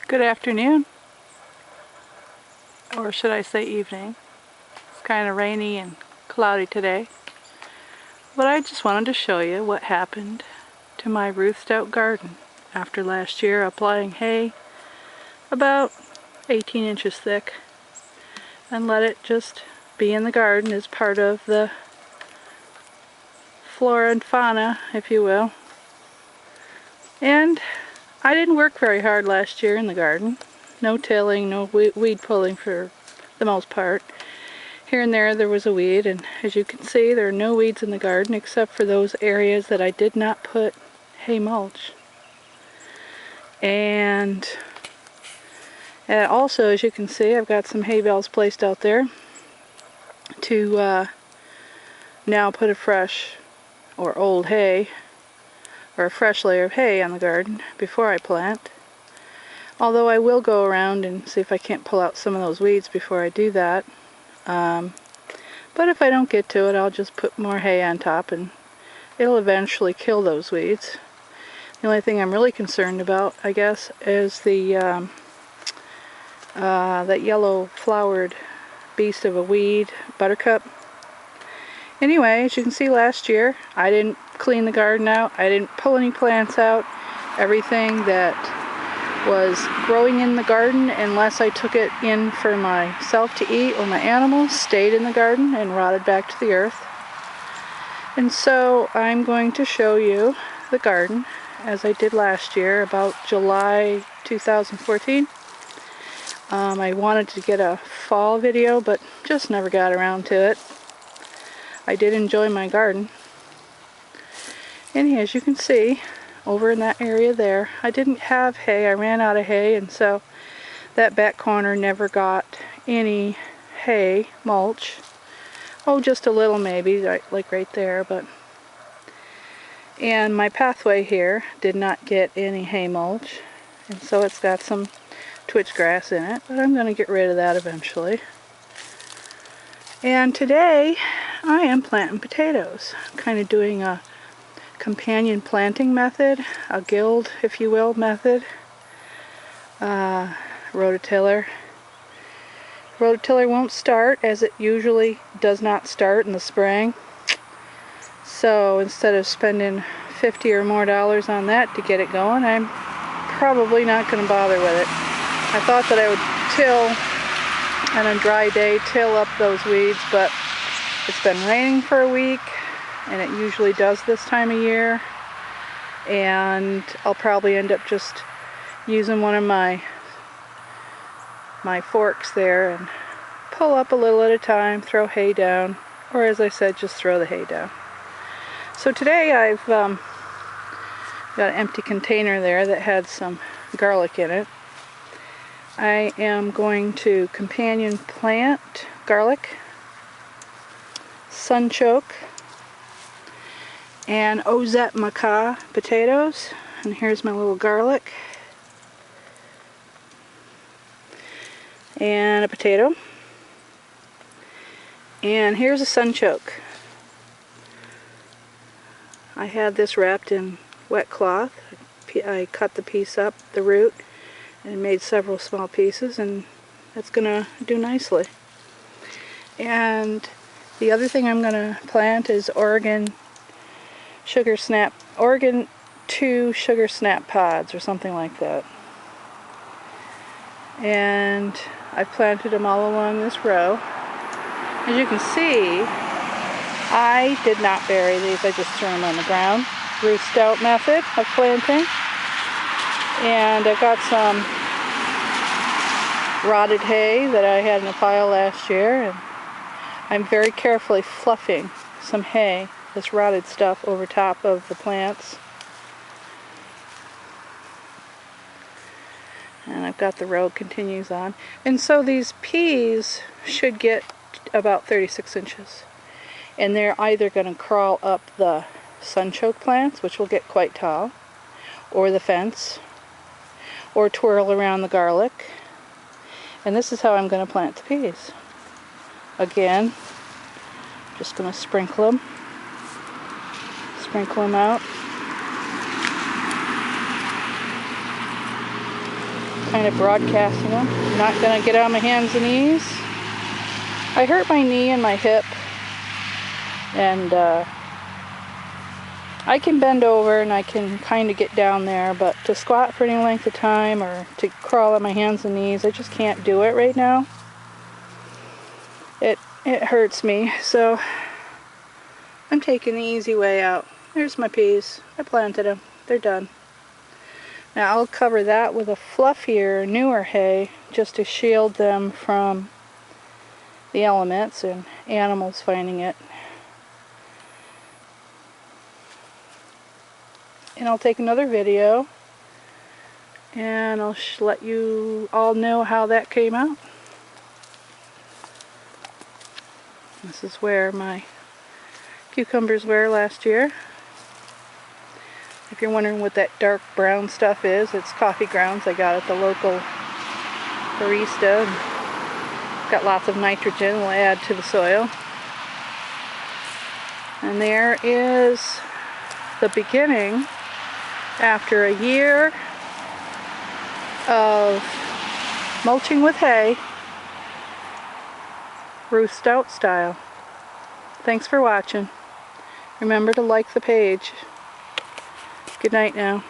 Good afternoon, or should I say evening. It's kind of rainy and cloudy today, but I just wanted to show you what happened to my Ruth Stout garden after last year applying hay about 18 inches thick and let it just be in the garden as part of the flora and fauna, if you will. And I didn't work very hard last year in the garden. No tilling, no weed pulling for the most part. Here and there was a weed, and as you can see there are no weeds in the garden except for those areas that I did not put hay mulch. And also, as you can see, I've got some hay bales placed out there to now put a fresh or old hay or a fresh layer of hay on the garden before I plant. Although I will go around and see if I can't pull out some of those weeds before I do that. But if I don't get to it, I'll just put more hay on top and it'll eventually kill those weeds. The only thing I'm really concerned about, I guess, is the that yellow flowered beast of a weed, buttercup. Anyway, as you can see, last year I didn't clean the garden out. I didn't pull any plants out. Everything that was growing in the garden, unless I took it in for myself to eat or my animals, stayed in the garden and rotted back to the earth. And so I'm going to show you the garden as I did last year, about July 2014. I wanted to get a fall video, but just never got around to it. I did enjoy my garden. And as you can see, over in that area there, I didn't have hay. I ran out of hay, and so that back corner never got any hay mulch. Oh, just a little maybe, like right there, but... And my pathway here did not get any hay mulch, and so it's got some twitch grass in it, but I'm going to get rid of that eventually. And today I am planting potatoes. I'm kind of doing a companion planting method, a guild, if you will, method. Rototiller. Rototiller won't start, as it usually does not start in the spring. So instead of spending $50 or more on that to get it going, I'm probably not going to bother with it. I thought that I would till, on a dry day, till up those weeds, but it's been raining for a week, and it usually does this time of year, and I'll probably end up just using one of my forks there and pull up a little at a time, throw hay down, or as I said, just throw the hay down. So today I've got an empty container there that had some garlic in it. I am going to companion plant garlic, sunchoke, and Ozette macaw potatoes. And here's my little garlic. And a potato. And here's a sunchoke. I had this wrapped in wet cloth. I cut the piece up, the root, and made several small pieces, and that's gonna do nicely. And the other thing I'm gonna plant is Oregon 2 sugar snap pods or something like that. And I've planted them all along this row. As you can see, I did not bury these, I just threw them on the ground. Ruth Stout method of planting. And I've got some rotted hay that I had in a pile last year, and I'm very carefully fluffing some hay, this rotted stuff, over top of the plants. And I've got the row continues on. And so these peas should get about 36 inches. And they're either going to crawl up the sunchoke plants, which will get quite tall, or the fence, or twirl around the garlic. And this is how I'm going to plant the peas. Again, just going to sprinkle them out. kind of broadcasting them. I'm not going to get on my hands and knees. I hurt my knee and my hip, and I can bend over and I can kind of get down there, but to squat for any length of time or to crawl on my hands and knees, I just can't do it right now. It hurts me, so I'm taking the easy way out. There's my peas. I planted them. They're done. Now I'll cover that with a fluffier, newer hay just to shield them from the elements and animals finding it. And I'll take another video and I'll let you all know how that came out. This is where my cucumbers were last year. If you're wondering what that dark brown stuff is, it's coffee grounds I got at the local barista. It's got lots of nitrogen, we'll add to the soil. And there is the beginning, after a year of mulching with hay, Ruth Stout style. Thanks for watching. Remember to like the page. Good night now.